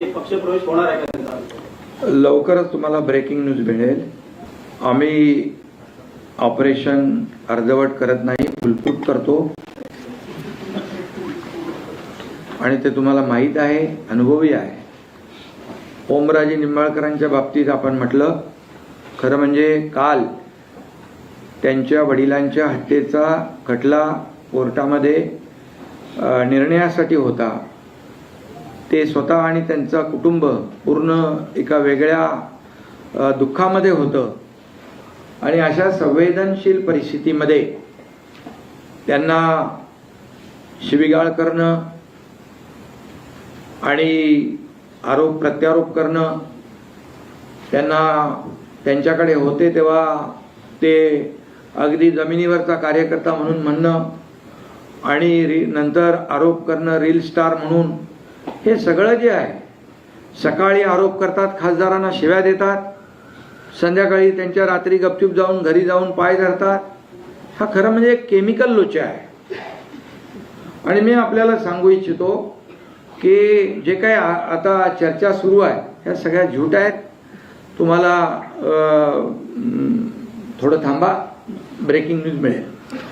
पक्षप्रवेश होणार आहे का त्यांचा? लवकरच तुम्हाला ब्रेकिंग न्यूज मिळेल. आम्ही ऑपरेशन अर्धवट करत नाही, फुलपूट करतो आणि ते तुम्हाला माहीत आहे, अनुभवी आहे. ओमराजे निंबाळकरांच्या बाबतीत आपण म्हटलं, खरं म्हणजे काल त्यांच्या वडिलांच्या हत्येचा खटला कोर्टामध्ये निर्णयासाठी होता. ते स्वतः आणि त्यांचा कुटुंब पूर्ण एका वेगळ्या दुःखामध्ये होतं आणि अशा संवेदनशील परिस्थितीमध्ये त्यांना शिवीगाळ करणं आणि आरोप प्रत्यारोप करणं, त्यांच्याकडे होते तेव्हा ते अगदी जमिनीवरचा कार्यकर्ता म्हणून म्हणणं आणि नंतर आरोप करणं रील स्टार म्हणून, हे सगळं जे आहे, सकाळी आरोप करतात, खासदारांना शिव्या देतात, संध्याकाळी त्यांच्या रात्री गपचूप जाऊन घरी जाऊन पाय धरतात. हा खरं म्हणजे एक केमिकल लोचा आहे. आणि मी आपल्याला सांगू इच्छितो की जे काही आता चर्चा सुरू आहे ह्या सगळ्या झूट आहेत. तुम्हाला थोडं थांबा, ब्रेकिंग न्यूज मिळेल.